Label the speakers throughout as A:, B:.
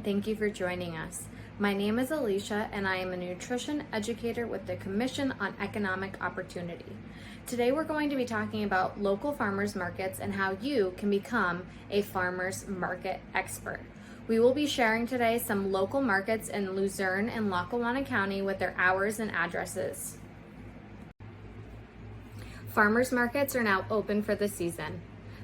A: and thank you for joining us. My name is Alicia and I am a nutrition educator with the Commission on Economic Opportunity. Today we're going to be talking about local farmers markets and how you can become a farmers market expert. We will be sharing today some local markets in Luzerne and Lackawanna County with their hours and addresses. Farmers markets are now open for the season.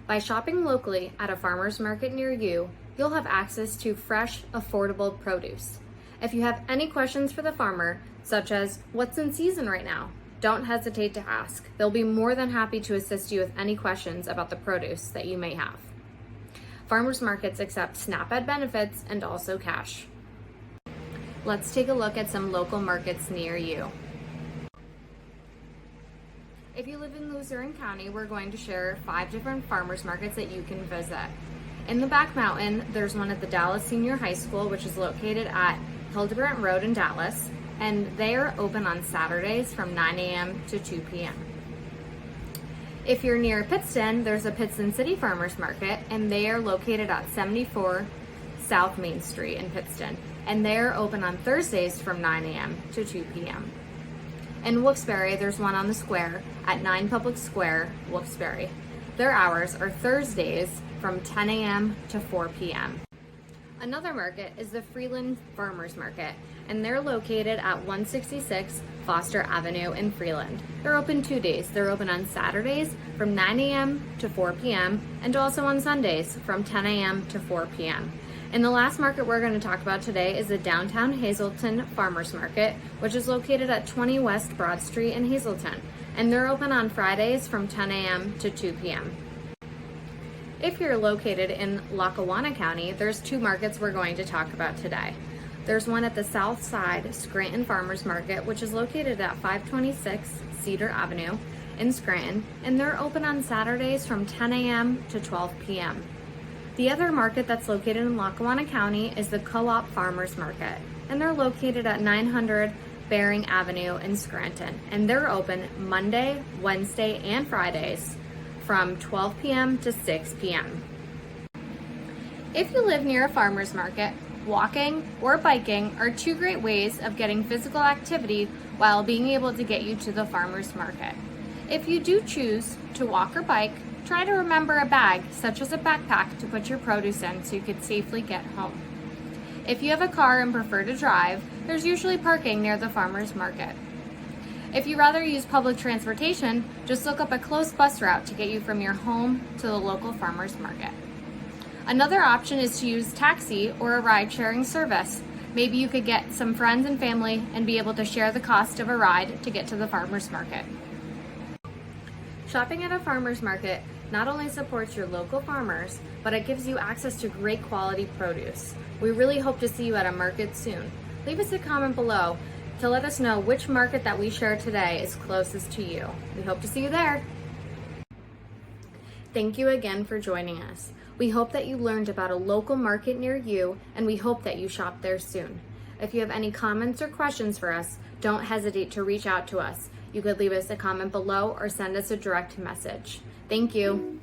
A: By shopping locally at a farmers market near you, you'll have access to fresh, affordable produce. If you have any questions for the farmer, such as what's in season right now, don't hesitate to ask. They'll be more than happy to assist you with any questions about the produce that you may have. Farmers markets accept SNAP-Ed benefits and also cash. Let's take a look at some local markets near you. If you live in Luzerne County, we're going to share 5 different farmers markets that you can visit. In the Back Mountain, there's one at the Dallas Senior High School, which is located at Hildebrandt Road in Dallas, and they are open on Saturdays from 9 a.m. to 2 p.m. If you're near Pittston, there's a Pittston City Farmers Market, and they are located at 74 South Main Street in Pittston, and they're open on Thursdays from 9 a.m. to 2 p.m. In Wilkes-Barre, there's one on the square at 9 Public Square, Wilkes-Barre. Their hours are Thursdays from 10 a.m. to 4 p.m. Another market is the Freeland Farmers Market, and they're located at 166 Foster Avenue in Freeland. They're open 2 days. They're open on Saturdays from 9 a.m. to 4 p.m. and also on Sundays from 10 a.m. to 4 p.m. And the last market we're going to talk about today is the Downtown Hazleton Farmers Market, which is located at 20 West Broad Street in Hazleton. And they're open on Fridays from 10 a.m. to 2 p.m. If you're located in Lackawanna County, there's 2 markets we're going to talk about today. There's one at the South Side Scranton Farmers Market, which is located at 526 Cedar Avenue in Scranton, and they're open on Saturdays from 10 a.m. to 12 p.m. The other market that's located in Lackawanna County is the Co-op Farmers Market, and they're located at 900 Bering Avenue in Scranton, and they're open Monday, Wednesday, and Fridays from 12 p.m. to 6 p.m. If you live near a farmer's market, walking or biking are 2 great ways of getting physical activity while being able to get you to the farmer's market. If you do choose to walk or bike, try to remember a bag, such as a backpack, to put your produce in so you could safely get home. If you have a car and prefer to drive, there's usually parking near the farmer's market. If you rather use public transportation, just look up a close bus route to get you from your home to the local farmer's market. Another option is to use taxi or a ride-sharing service. Maybe you could get some friends and family and be able to share the cost of a ride to get to the farmer's market. Shopping at a farmer's market not only supports your local farmers, but it gives you access to great quality produce. We really hope to see you at a market soon. Leave us a comment below to let us know which market that we share today is closest to you. We hope to see you there. Thank you again for joining us. We hope that you learned about a local market near you, and we hope that you shop there soon. If you have any comments or questions for us, don't hesitate to reach out to us. You could leave us a comment below or send us a direct message. Thank you.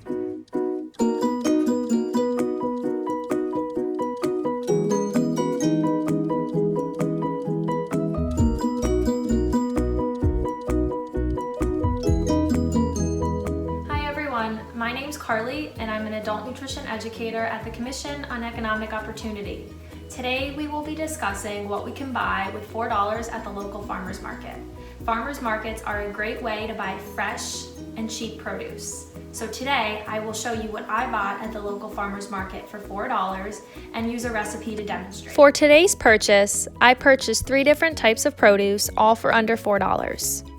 B: Hi everyone, my name's Carly and I'm an adult nutrition educator at the Commission on Economic Opportunity. Today we will be discussing what we can buy with $4 at the local farmers market. Farmers markets are a great way to buy fresh and cheap produce. So today I will show you what I bought at the local farmers market for $4 and use a recipe to demonstrate. For today's purchase, I purchased 3 different types of produce, all for under $4.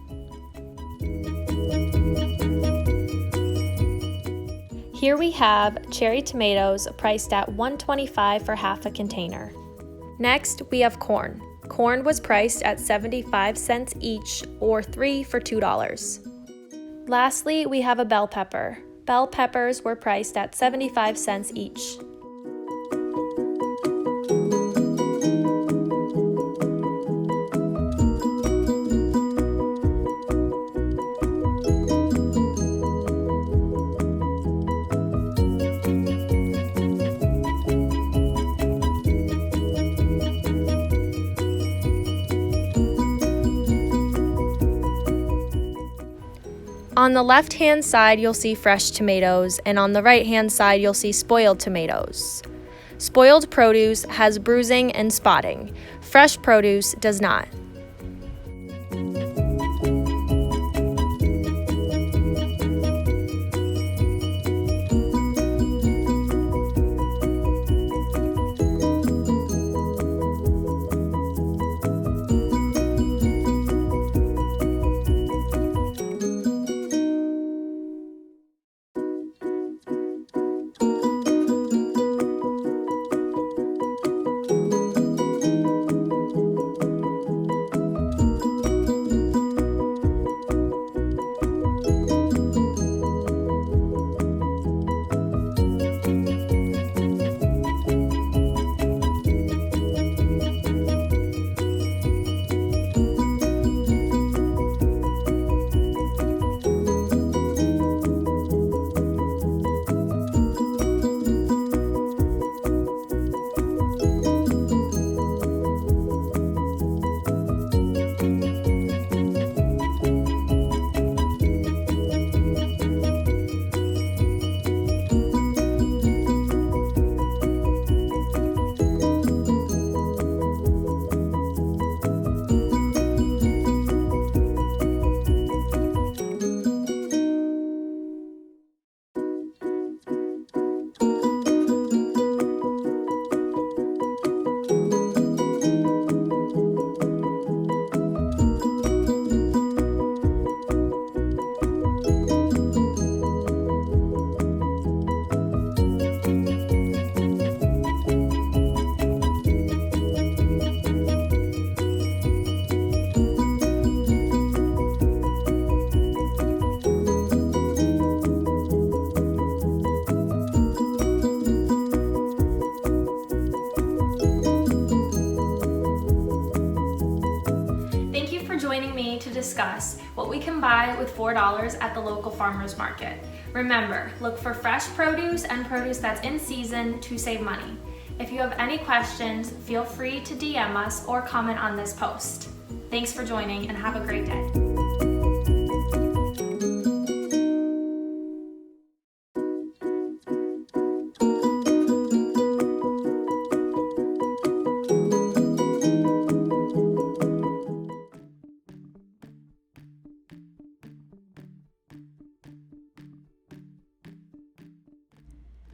B: Here we have cherry tomatoes priced at $1.25 for half a container. Next, we have corn. Corn was priced at 75 cents each, or 3 for $2. Lastly, we have a bell pepper. Bell peppers were priced at 75 cents each. On the left-hand side, you'll see fresh tomatoes, and on the right-hand side, you'll see spoiled tomatoes. Spoiled produce has bruising and spotting. Fresh produce does not. Joining me to discuss what we can buy with $4 at the local farmers market. Remember, look for fresh produce and produce that's in season to save money. If you have any questions, feel free to DM us or comment on this post. Thanks for joining and have a great day.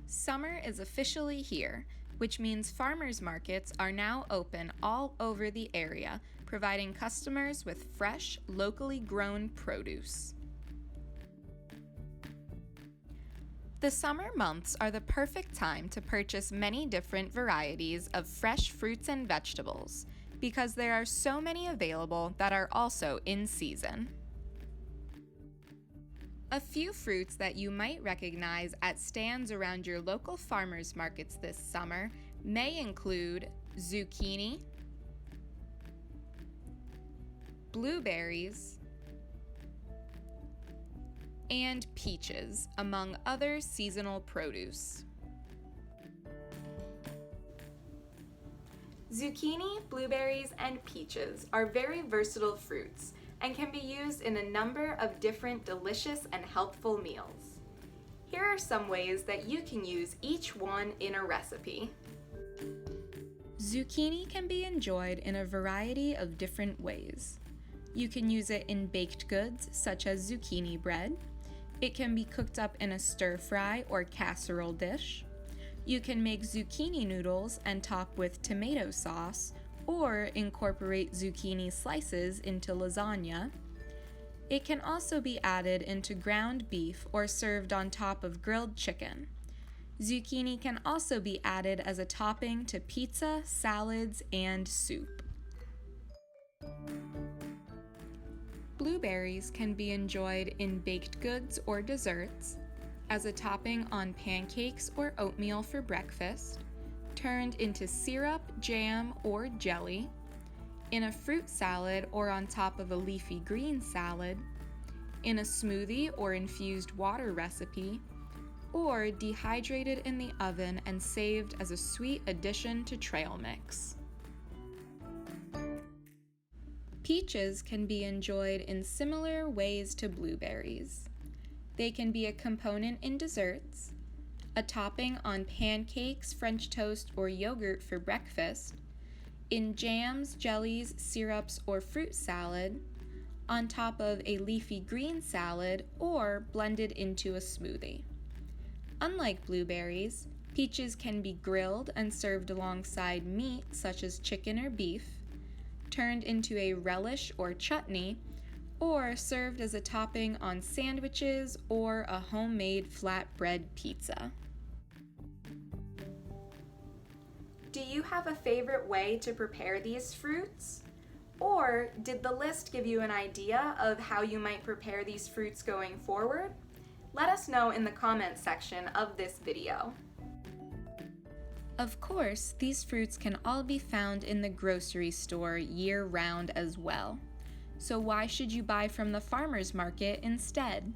C: Summer is officially here, which means farmers markets are now open all over the area, providing customers with fresh, locally grown produce. The summer months are the perfect time to purchase many different varieties of fresh fruits and vegetables because there are so many available that are also in season. A few fruits that you might recognize at stands around your local farmers markets this summer may include zucchini, blueberries, and peaches, among other seasonal produce.
D: Zucchini, blueberries, and peaches are very versatile fruits and can be used in a number of different delicious and healthful meals. Here are some ways that you can use each one in a recipe.
C: Zucchini can be enjoyed in a variety of different ways. You can use it in baked goods such as zucchini bread. It can be cooked up in a stir-fry or casserole dish. You can make zucchini noodles and top with tomato sauce, or incorporate zucchini slices into lasagna. It can also be added into ground beef or served on top of grilled chicken. Zucchini can also be added as a topping to pizza, salads, and soup. Blueberries can be enjoyed in baked goods or desserts, as a topping on pancakes or oatmeal for breakfast, turned into syrup, jam, or jelly, in a fruit salad or on top of a leafy green salad, in a smoothie or infused water recipe, or dehydrated in the oven and saved as a sweet addition to trail mix. Peaches can be enjoyed in similar ways to blueberries, They can be a component in desserts, a topping on pancakes, French toast, or yogurt for breakfast, in jams, jellies, syrups, or fruit salad, on top of a leafy green salad, or blended into a smoothie. Unlike blueberries, peaches can be grilled and served alongside meat such as chicken or beef, turned into a relish or chutney, or served as a topping on sandwiches or a homemade flatbread pizza.
D: Do you have a favorite way to prepare these fruits? Or did the list give you an idea of how you might prepare these fruits going forward? Let us know in the comments section of this video.
C: Of course, these fruits can all be found in the grocery store year-round as well. So why should you buy from the farmer's market instead?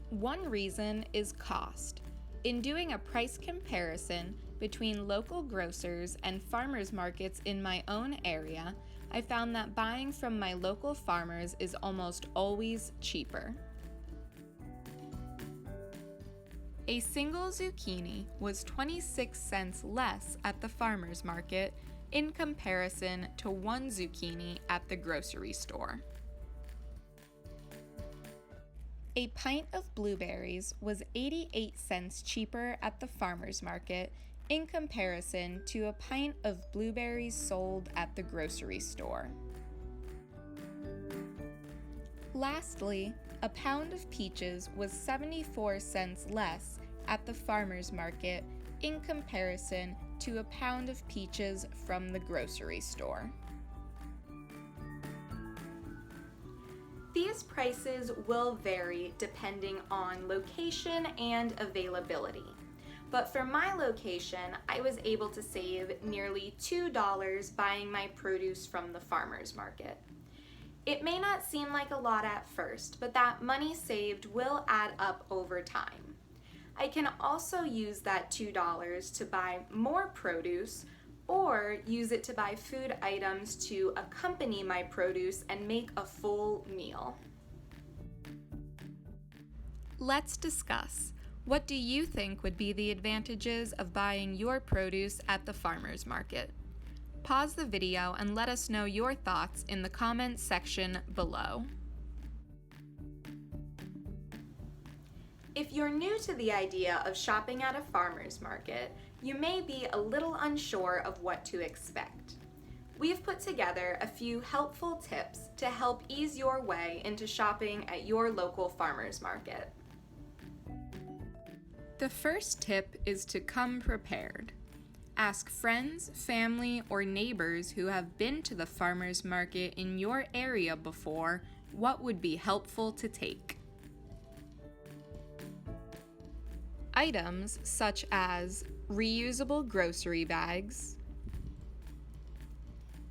C: One reason is cost. In doing a price comparison between local grocers and farmers markets in my own area, I found that buying from my local farmers is almost always cheaper. A single zucchini was 26 cents less at the farmer's market in comparison to one zucchini at the grocery store. A pint of blueberries was 88 cents cheaper at the farmer's market in comparison to a pint of blueberries sold at the grocery store. Lastly, a pound of peaches was 74 cents less at the farmer's market in comparison to a pound of peaches from the grocery store.
D: These prices will vary depending on location and availability. But for my location, I was able to save nearly $2 buying my produce from the farmer's market. It may not seem like a lot at first, but that money saved will add up over time. I can also use that $2 to buy more produce or use it to buy food items to accompany my produce and make a full meal.
C: Let's discuss. What do you think would be the advantages of buying your produce at the farmer's market? Pause the video and let us know your thoughts in the comments section below.
D: If you're new to the idea of shopping at a farmer's market, you may be a little unsure of what to expect. We've put together a few helpful tips to help ease your way into shopping at your local farmer's market.
C: The first tip is to come prepared. Ask friends, family, or neighbors who have been to the farmer's market in your area before what would be helpful to take. Items such as reusable grocery bags,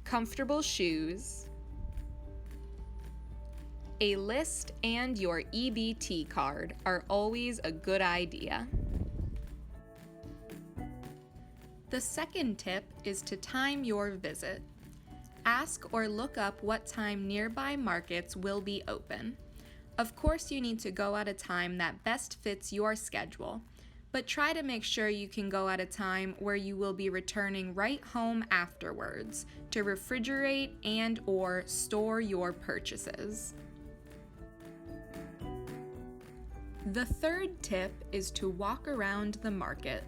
C: comfortable shoes, a list, and your EBT card are always a good idea. The second tip is to time your visit. Ask or look up what time nearby markets will be open. Of course, you need to go at a time that best fits your schedule, but try to make sure you can go at a time where you will be returning right home afterwards to refrigerate and/or store your purchases. The third tip is to walk around the market.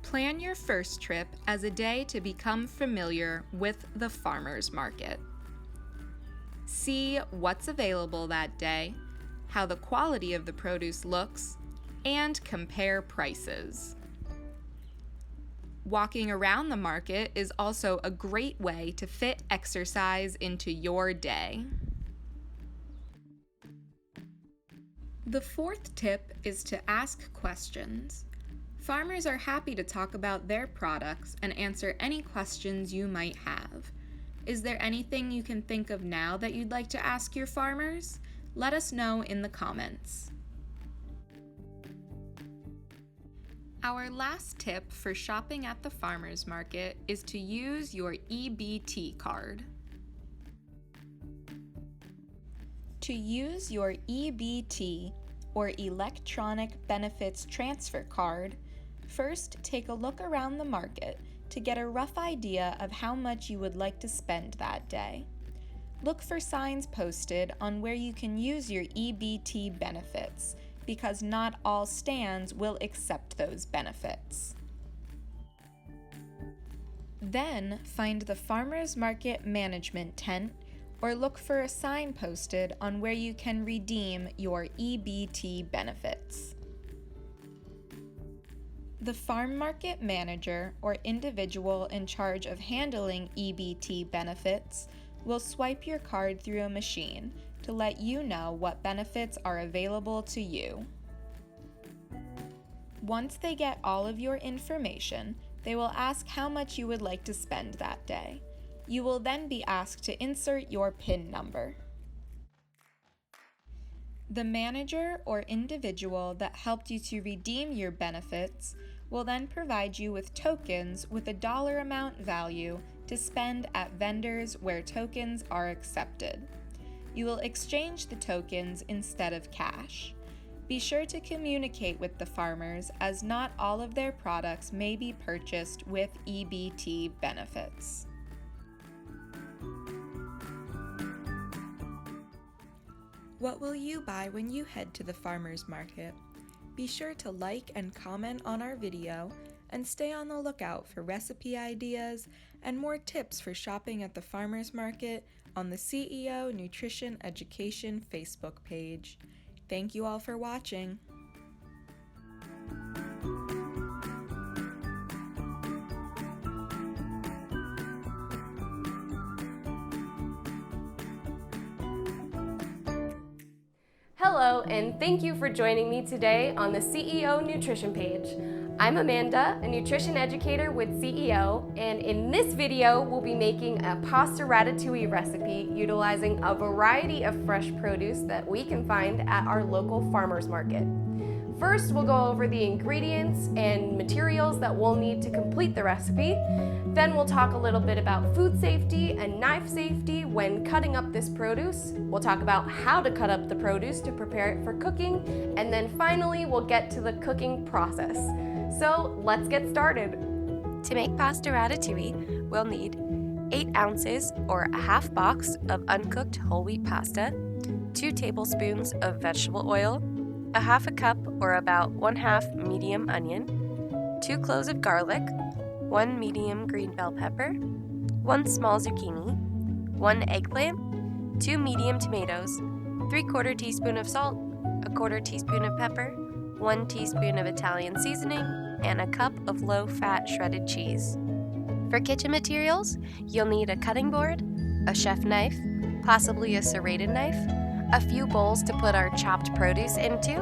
C: Plan your first trip as a day to become familiar with the farmer's market. See what's available that day, how the quality of the produce looks, and compare prices. Walking around the market is also a great way to fit exercise into your day. The fourth tip is to ask questions. Farmers are happy to talk about their products and answer any questions you might have. Is there anything you can think of now that you'd like to ask your farmers? Let us know in the comments. Our last tip for shopping at the farmer's market is to use your EBT card. To use your EBT, or Electronic Benefits Transfer Card, first take a look around the market to get a rough idea of how much you would like to spend that day. Look for signs posted on where you can use your EBT benefits, because not all stands will accept those benefits. Then find the Farmers Market Management tent or look for a sign posted on where you can redeem your EBT benefits. The farm market manager or individual in charge of handling EBT benefits will swipe your card through a machine to let you know what benefits are available to you. Once they get all of your information, they will ask how much you would like to spend that day. You will then be asked to insert your PIN number. The manager or individual that helped you to redeem your benefits will then provide you with tokens with a dollar amount value to spend at vendors where tokens are accepted. You will exchange the tokens instead of cash. Be sure to communicate with the farmers, as not all of their products may be purchased with EBT benefits. What will you buy when you head to the farmers market? Be sure to like and comment on our video and stay on the lookout for recipe ideas and more tips for shopping at the farmers market on the CEO Nutrition Education Facebook page. Thank you all for watching.
E: Hello, and thank you for joining me today on the CEO Nutrition page. I'm Amanda, a nutrition educator with CEO, and in this video, we'll be making a pasta ratatouille recipe utilizing a variety of fresh produce that we can find at our local farmers market. First, we'll go over the ingredients and materials that we'll need to complete the recipe. Then we'll talk a little bit about food safety and knife safety when cutting up this produce. We'll talk about how to cut up the produce to prepare it for cooking. And then finally, we'll get to the cooking process. So let's get started.
F: To make pasta ratatouille, we'll need 8 ounces or a half box of uncooked whole wheat pasta, 2 tablespoons of vegetable oil, a half a cup or about 1/2 medium onion, 2 cloves of garlic, 1 medium green bell pepper, 1 small zucchini, 1 eggplant, 2 medium tomatoes, 3/4 teaspoon of salt, 1/4 teaspoon of pepper, 1 teaspoon of Italian seasoning, and a cup of low-fat shredded cheese. For kitchen materials, you'll need a cutting board, a chef knife, possibly a serrated knife, a few bowls to put our chopped produce into,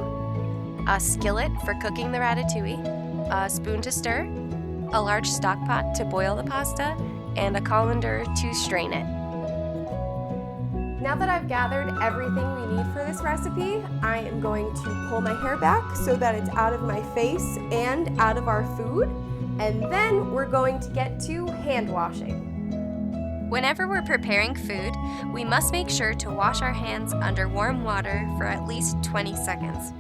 F: a skillet for cooking the ratatouille, a spoon to stir, a large stock pot to boil the pasta, and a colander to strain it.
E: Now that I've gathered everything we need for this recipe, I am going to pull my hair back so that it's out of my face and out of our food. And then we're going to get to hand washing.
F: Whenever we're preparing food, we must make sure to wash our hands under warm water for at least 20 seconds.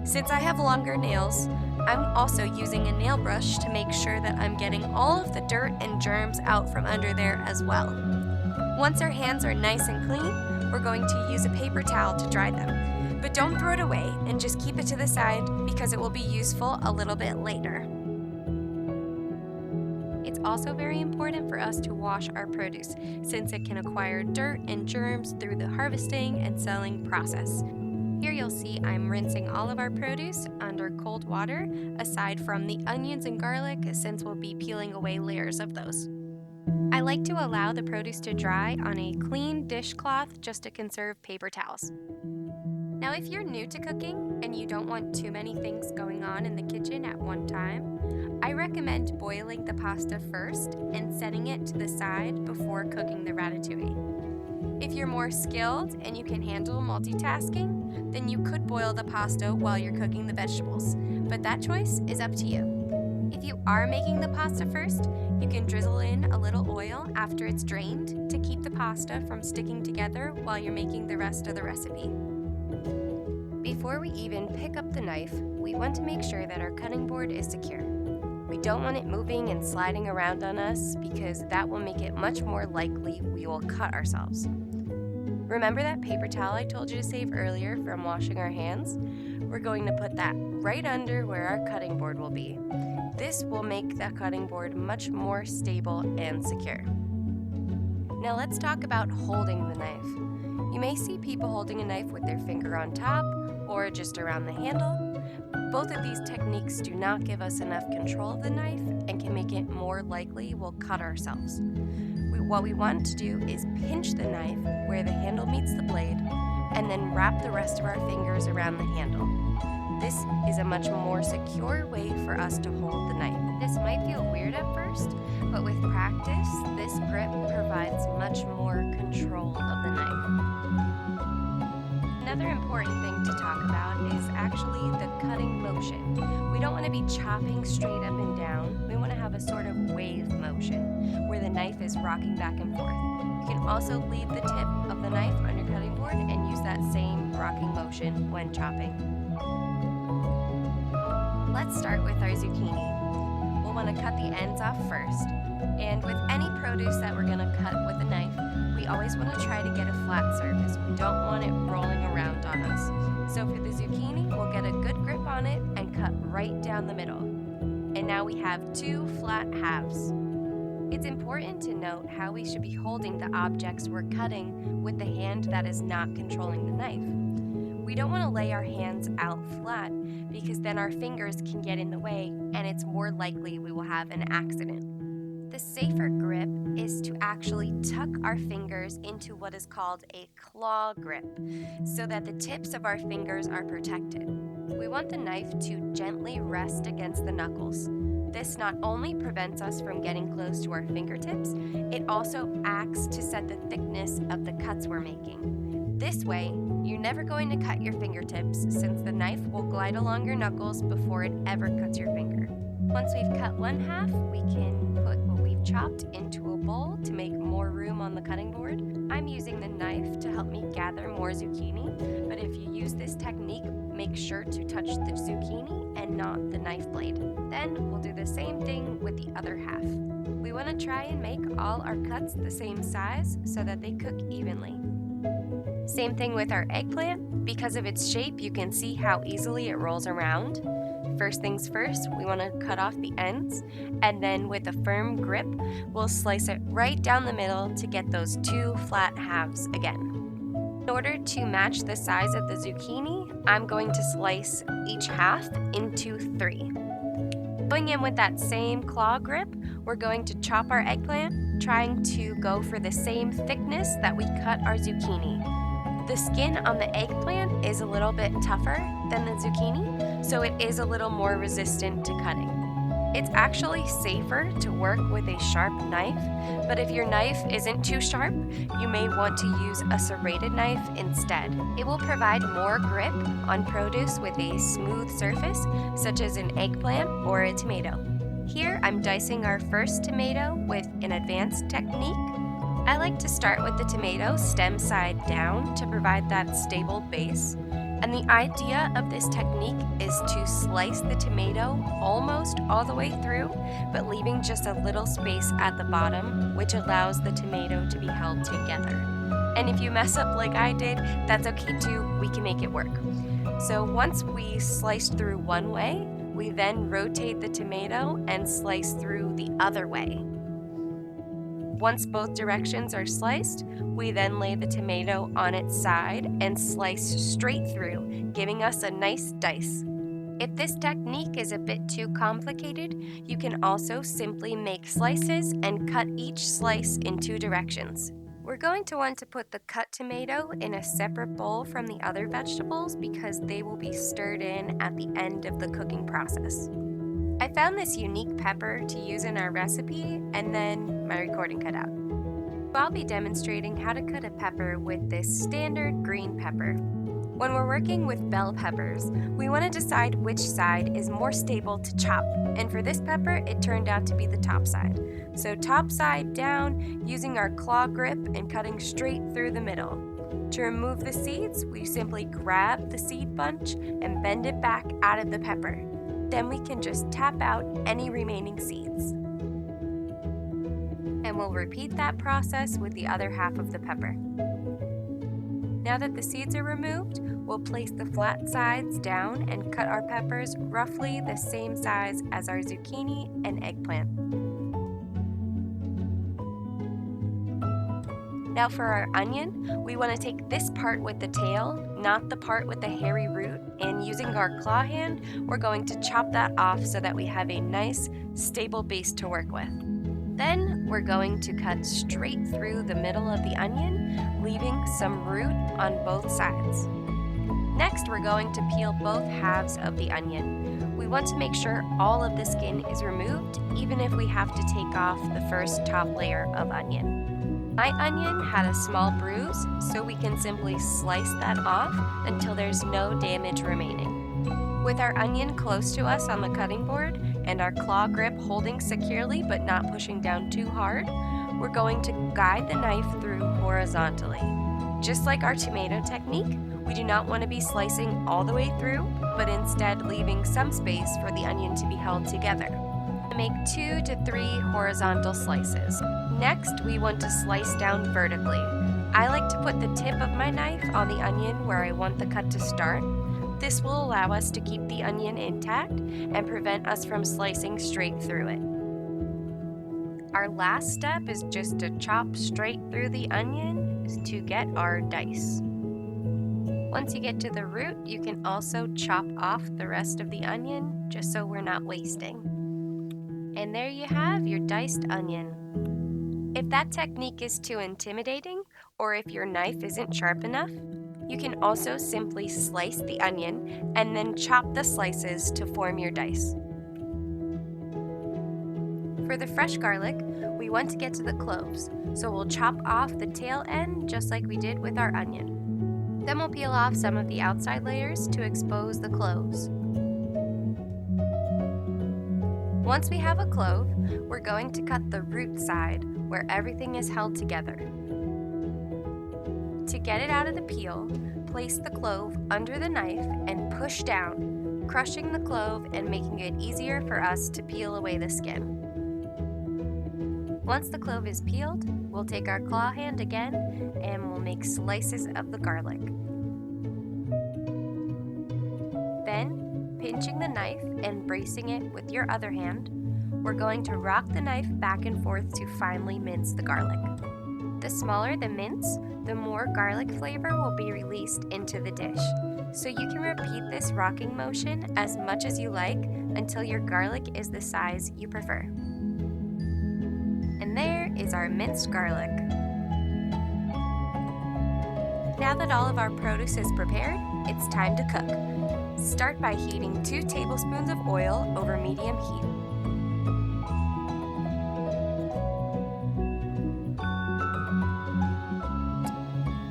F: Since I have longer nails, I'm also using a nail brush to make sure that I'm getting all of the dirt and germs out from under there as well. Once our hands are nice and clean, we're going to use a paper towel to dry them. But don't throw it away and just keep it to the side because it will be useful a little bit later. It's also very important for us to wash our produce since it can acquire dirt and germs through the harvesting and selling process. Here you'll see I'm rinsing all of our produce under cold water, aside from the onions and garlic, since we'll be peeling away layers of those. I like to allow the produce to dry on a clean dishcloth just to conserve paper towels. Now, if you're new to cooking and you don't want too many things going on in the kitchen at one time, I recommend boiling the pasta first and setting it to the side before cooking the ratatouille. If you're more skilled and you can handle multitasking, then you could boil the pasta while you're cooking the vegetables, but that choice is up to you. If you are making the pasta first, you can drizzle in a little oil after it's drained to keep the pasta from sticking together while you're making the rest of the recipe. Before we even pick up the knife, we want to make sure that our cutting board is secure. We don't want it moving and sliding around on us because that will make it much more likely we will cut ourselves. Remember that paper towel I told you to save earlier from washing our hands? We're going to put that right under where our cutting board will be. This will make the cutting board much more stable and secure. Now let's talk about holding the knife. You may see people holding a knife with their finger on top or just around the handle. Both of these techniques do not give us enough control of the knife and can make it more likely we'll cut ourselves. What we want to do is pinch the knife where the handle meets the blade and then wrap the rest of our fingers around the handle. This is a much more secure way for us to hold the knife. This might feel weird at first, but with practice, this grip provides much more control of the knife. Another important thing to talk about is actually the cutting motion. We don't want to be chopping straight up and down. We want to have a sort of wave motion where the knife is rocking back and forth. You can also leave the tip of the knife on your cutting board and use that same rocking motion when chopping. Let's start with our zucchini. We'll want to cut the ends off first. And with any produce that we're going to cut with a knife, we always want to try to get a flat surface. We don't want it rolling around on us. So for the zucchini, we'll get a good grip on it and cut right down the middle. And now we have 2 flat halves. It's important to note how we should be holding the objects we're cutting with the hand that is not controlling the knife. We don't want to lay our hands out flat because then our fingers can get in the way and it's more likely we will have an accident. The safer grip is to actually tuck our fingers into what is called a claw grip so that the tips of our fingers are protected. We want the knife to gently rest against the knuckles. This not only prevents us from getting close to our fingertips, it also acts to set the thickness of the cuts we're making. This way, you're never going to cut your fingertips since the knife will glide along your knuckles before it ever cuts your finger. Once we've cut one half, we can put what we've chopped into a bowl to make more room on the cutting board. I'm using the knife to help me gather more zucchini, but if you use this technique, make sure to touch the zucchini and not the knife blade. Then we'll do the same thing with the other half. We want to try and make all our cuts the same size so that they cook evenly. Same thing with our eggplant. Because of its shape, you can see how easily it rolls around. First things first, we want to cut off the ends, and then with a firm grip, we'll slice it right down the middle to get those 2 flat halves again. In order to match the size of the zucchini, I'm going to slice each half into 3. Going in with that same claw grip, we're going to chop our eggplant, trying to go for the same thickness that we cut our zucchini. The skin on the eggplant is a little bit tougher than the zucchini, so it is a little more resistant to cutting. It's actually safer to work with a sharp knife, but if your knife isn't too sharp, you may want to use a serrated knife instead. It will provide more grip on produce with a smooth surface, such as an eggplant or a tomato. Here, I'm dicing our first tomato with an advanced technique. I like to start with the tomato stem side down to provide that stable base. And the idea of this technique is to slice the tomato almost all the way through, but leaving just a little space at the bottom, which allows the tomato to be held together. And if you mess up like I did, that's okay too, we can make it work. So once we sliced through one way, we then rotate the tomato and slice through the other way. Once both directions are sliced, we then lay the tomato on its side and slice straight through, giving us a nice dice. If this technique is a bit too complicated, you can also simply make slices and cut each slice in 2 directions. We're going to want to put the cut tomato in a separate bowl from the other vegetables because they will be stirred in at the end of the cooking process. I found this unique pepper to use in our recipe, and then my recording cut out. I'll be demonstrating how to cut a pepper with this standard green pepper. When we're working with bell peppers, we want to decide which side is more stable to chop, and for this pepper, it turned out to be the top side. So top side down, using our claw grip and cutting straight through the middle. To remove the seeds, we simply grab the seed bunch and bend it back out of the pepper. Then we can just tap out any remaining seeds. And we'll repeat that process with the other half of the pepper. Now that the seeds are removed, we'll place the flat sides down and cut our peppers roughly the same size as our zucchini and eggplant. Now for our onion, we want to take this part with the tail, not the part with the hairy root, and using our claw hand, we're going to chop that off so that we have a nice, stable base to work with. Then we're going to cut straight through the middle of the onion, leaving some root on both sides. Next, we're going to peel both halves of the onion. We want to make sure all of the skin is removed, even if we have to take off the first top layer of onion. My onion had a small bruise, so we can simply slice that off until there's no damage remaining. With our onion close to us on the cutting board and our claw grip holding securely but not pushing down too hard, we're going to guide the knife through horizontally. Just like our tomato technique, we do not want to be slicing all the way through, but instead leaving some space for the onion to be held together. Make 2 to 3 horizontal slices. Next, we want to slice down vertically. I like to put the tip of my knife on the onion where I want the cut to start. This will allow us to keep the onion intact and prevent us from slicing straight through it. Our last step is just to chop straight through the onion to get our dice. Once you get to the root, you can also chop off the rest of the onion just so we're not wasting. And there you have your diced onion. If that technique is too intimidating, or if your knife isn't sharp enough, you can also simply slice the onion and then chop the slices to form your dice. For the fresh garlic, we want to get to the cloves, so we'll chop off the tail end just like we did with our onion. Then we'll peel off some of the outside layers to expose the cloves. Once we have a clove, we're going to cut the root side where everything is held together. To get it out of the peel, place the clove under the knife and push down, crushing the clove and making it easier for us to peel away the skin. Once the clove is peeled, we'll take our claw hand again and we'll make slices of the garlic. Then, pinching the knife and bracing it with your other hand, we're going to rock the knife back and forth to finely mince the garlic. The smaller the mince, the more garlic flavor will be released into the dish. So you can repeat this rocking motion as much as you like until your garlic is the size you prefer. And there is our minced garlic. Now that all of our produce is prepared, it's time to cook. Start by heating 2 tablespoons of oil over medium heat.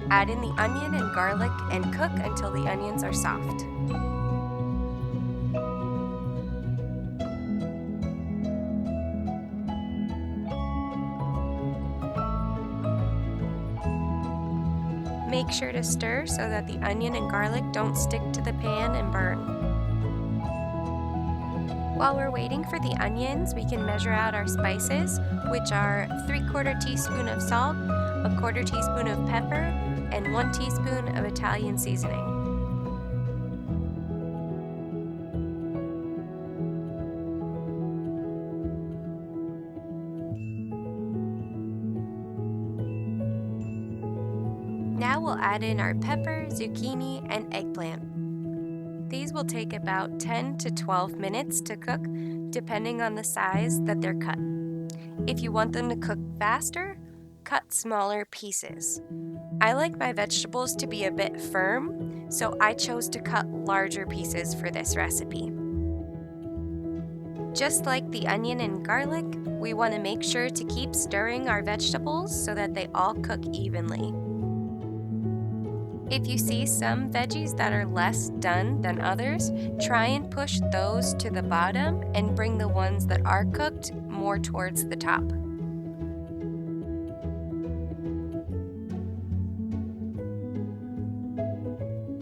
F: Add in the onion and garlic and cook until the onions are soft. Make sure to stir so that the onion and garlic don't stick to the pan and burn. While we're waiting for the onions, we can measure out our spices, which are 3/4 teaspoon of salt, 1/4 teaspoon of pepper, and 1 teaspoon of Italian seasoning. Now we'll add in our pepper, zucchini, and eggplant. These will take about 10 to 12 minutes to cook, depending on the size that they're cut. If you want them to cook faster, cut smaller pieces. I like my vegetables to be a bit firm, so I chose to cut larger pieces for this recipe. Just like the onion and garlic, we want to make sure to keep stirring our vegetables so that they all cook evenly. If you see some veggies that are less done than others, try and push those to the bottom and bring the ones that are cooked more towards the top.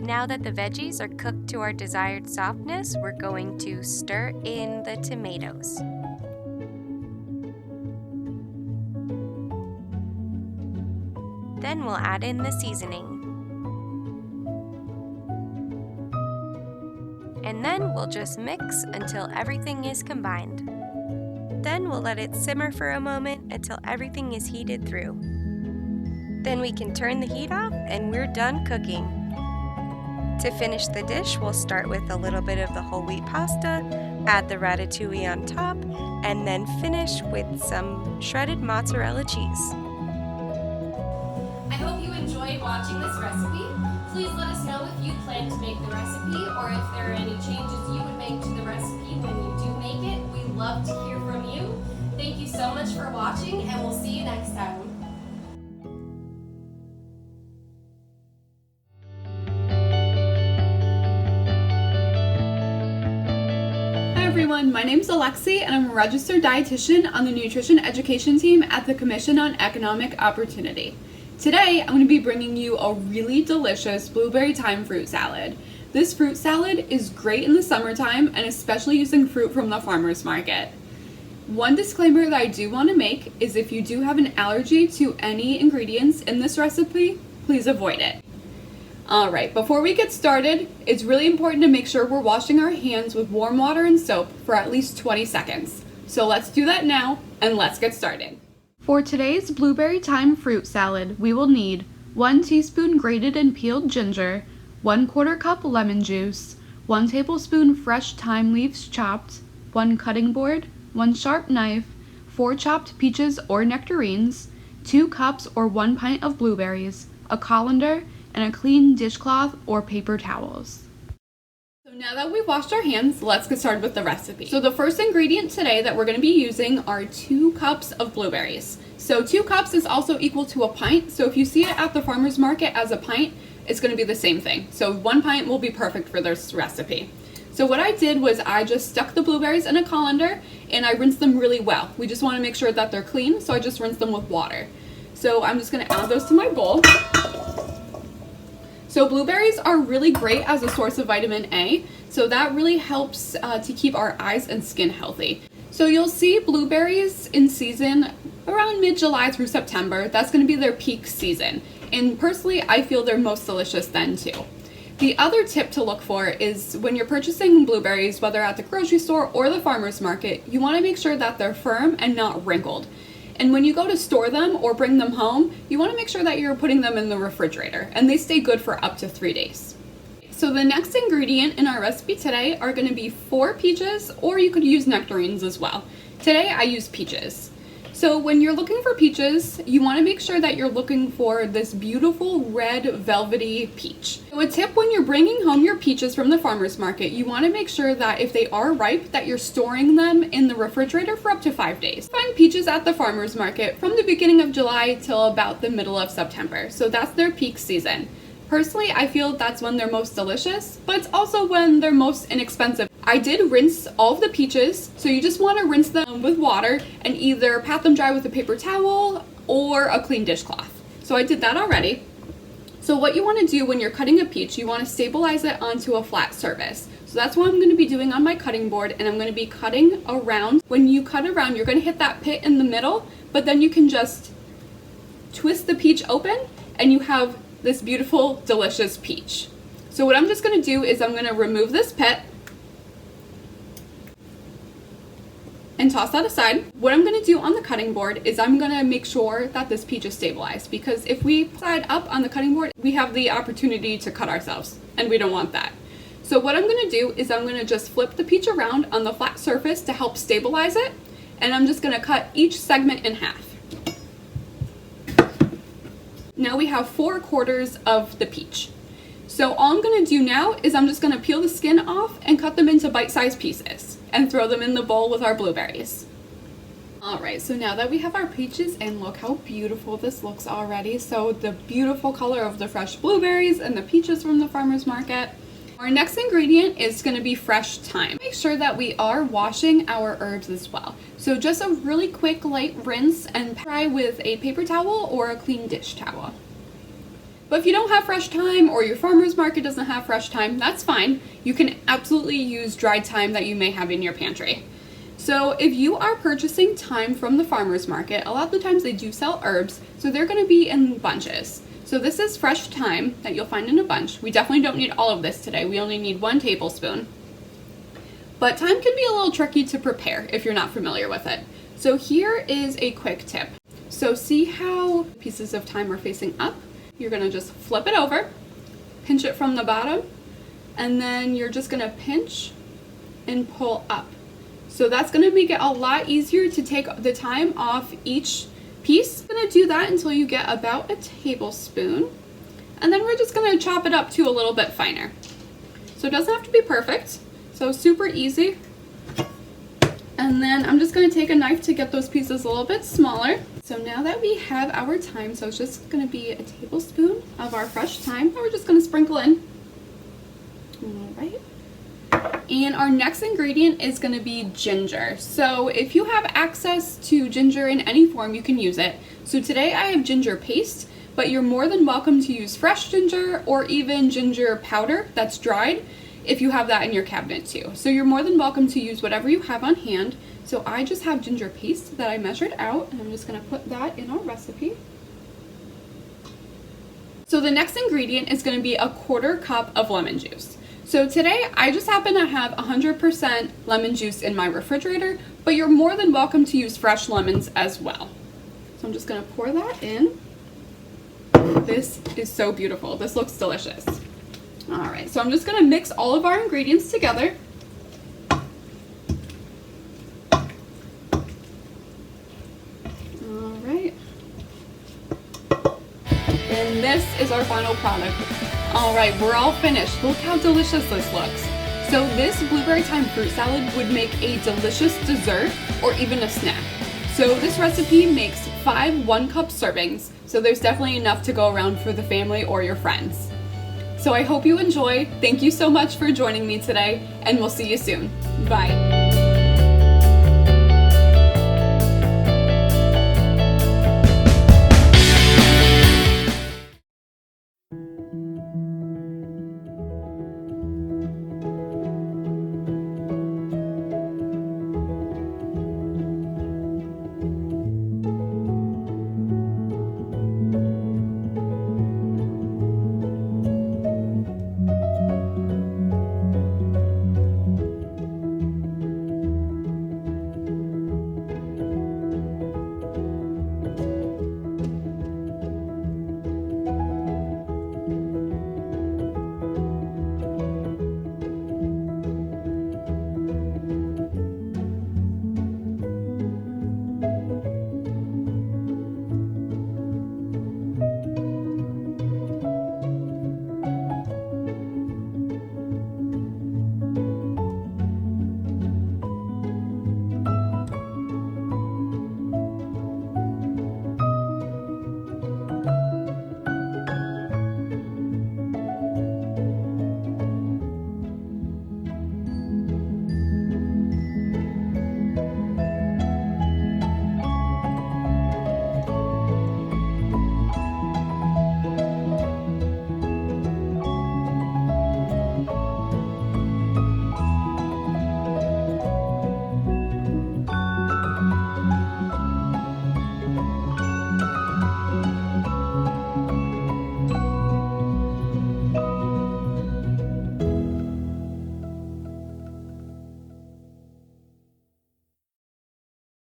F: Now that the veggies are cooked to our desired softness, we're going to stir in the tomatoes. Then we'll add in the seasoning. And then we'll just mix until everything is combined. Then we'll let it simmer for a moment until everything is heated through. Then we can turn the heat off and we're done cooking. To finish the dish, we'll start with a little bit of the whole wheat pasta, add the ratatouille on top, and then finish with some shredded mozzarella cheese.
E: I hope you enjoyed watching this recipe. Please let us know if you plan to make the recipe or if there are any changes you would make to the recipe when you do make it. We love to hear from you. Thank you so much for watching, and we'll see you next time.
G: Hi everyone, my name is Alexi and I'm a registered dietitian on the nutrition education team at the Commission on Economic Opportunity. Today, I'm going to be bringing you a really delicious blueberry thyme fruit salad. This fruit salad is great in the summertime and especially using fruit from the farmer's market. One disclaimer that I do want to make is if you do have an allergy to any ingredients in this recipe, please avoid it. Alright, before we get started, it's really important to make sure we're washing our hands with warm water and soap for at least 20 seconds. So let's do that now and let's get started. For today's blueberry thyme fruit salad, we will need 1 teaspoon grated and peeled ginger, 1/4 cup lemon juice, 1 tablespoon fresh thyme leaves chopped, 1 cutting board, 1 sharp knife, 4 chopped peaches or nectarines, 2 cups or 1 pint of blueberries, a colander, and a clean dishcloth or paper towels. So now that we've washed our hands, let's get started with the recipe. So the first ingredient today that we're going to be using are 2 cups of blueberries. So 2 cups is also equal to a pint, so if you see it at the farmer's market as a pint, it's going to be the same thing. So 1 pint will be perfect for this recipe. So what I did was I just stuck the blueberries in a colander and I rinsed them really well. We just want to make sure that they're clean, so I just rinsed them with water. So I'm just going to add those to my bowl. So blueberries are really great as a source of vitamin A, so that really helps to keep our eyes and skin healthy. So you'll see blueberries in season around mid-July through September. That's going to be their peak season. And personally, I feel they're most delicious then too. The other tip to look for is when you're purchasing blueberries, whether at the grocery store or the farmer's market, you want to make sure that they're firm and not wrinkled. And when you go to store them or bring them home, you want to make sure that you're putting them in the refrigerator and they stay good for up to 3 days. So the next ingredient in our recipe today are going to be 4 peaches, or you could use nectarines as well. Today I use peaches. So when you're looking for peaches, you want to make sure that you're looking for this beautiful red velvety peach. So a tip when you're bringing home your peaches from the farmer's market, you want to make sure that if they are ripe, that you're storing them in the refrigerator for up to 5 days. Find peaches at the farmer's market from the beginning of July till about the middle of September. So that's their peak season. Personally, I feel that's when they're most delicious, but it's also when they're most inexpensive. I did rinse all of the peaches, so you just want to rinse them with water and either pat them dry with a paper towel or a clean dishcloth. So I did that already. So what you want to do when you're cutting a peach, you want to stabilize it onto a flat surface. So that's what I'm going to be doing on my cutting board, and I'm going to be cutting around. When you cut around, you're going to hit that pit in the middle, but then you can just twist the peach open and you have this beautiful, delicious peach. So what I'm just going to do is I'm going to remove this pit and toss that aside. What I'm going to do on the cutting board is I'm going to make sure that this peach is stabilized, because if we slide up on the cutting board, we have the opportunity to cut ourselves, and we don't want that. So what I'm going to do is I'm going to just flip the peach around on the flat surface to help stabilize it, and I'm just going to cut each segment in half. Now we have 4/4 of the peach. So all I'm going to do now is I'm just going to peel the skin off and cut them into bite-sized pieces and throw them in the bowl with our blueberries. Alright, so now that we have our peaches, and look how beautiful this looks already. So the beautiful color of the fresh blueberries and the peaches from the farmer's market. Our next ingredient is going to be fresh thyme. Make sure that we are washing our herbs as well. So just a really quick light rinse and dry with a paper towel or a clean dish towel. But if you don't have fresh thyme, or your farmer's market doesn't have fresh thyme, that's fine. You can absolutely use dried thyme that you may have in your pantry. So if you are purchasing thyme from the farmer's market, a lot of the times they do sell herbs, so they're going to be in bunches. So this is fresh thyme that you'll find in a bunch. We definitely don't need all of this today. We only need 1 tablespoon. But thyme can be a little tricky to prepare if you're not familiar with it. So here is a quick tip. So see how pieces of thyme are facing up? You're going to just flip it over, pinch it from the bottom, and then you're just going to pinch and pull up. So that's going to make it a lot easier to take the thyme off each piece. I'm going to do that until you get about a tablespoon, and then we're just going to chop it up to a little bit finer. So it doesn't have to be perfect, so super easy. And then I'm just going to take a knife to get those pieces a little bit smaller. So now that we have our thyme, so it's just going to be a tablespoon of our fresh thyme that we're just going to sprinkle in. Alright. And our next ingredient is going to be ginger. So if you have access to ginger in any form, you can use it. So today I have ginger paste, but you're more than welcome to use fresh ginger or even ginger powder that's dried if you have that in your cabinet too. So you're more than welcome to use whatever you have on hand. So I just have ginger paste that I measured out, and I'm just going to put that in our recipe. So the next ingredient is going to be a 1/4 cup of lemon juice. So today I just happen to have 100% lemon juice in my refrigerator, but you're more than welcome to use fresh lemons as well. So I'm just going to pour that in. This is so beautiful. This looks delicious. Alright, so I'm just going to mix all of our ingredients together. Alright. And this is our final product. Alright, we're all finished. Look how delicious this looks. So this blueberry thyme fruit salad would make a delicious dessert or even a snack. So this recipe makes 5 1-cup servings, so there's definitely enough to go around for the family or your friends. So I hope you enjoy. Thank you so much for joining me today, and we'll see you soon. Bye.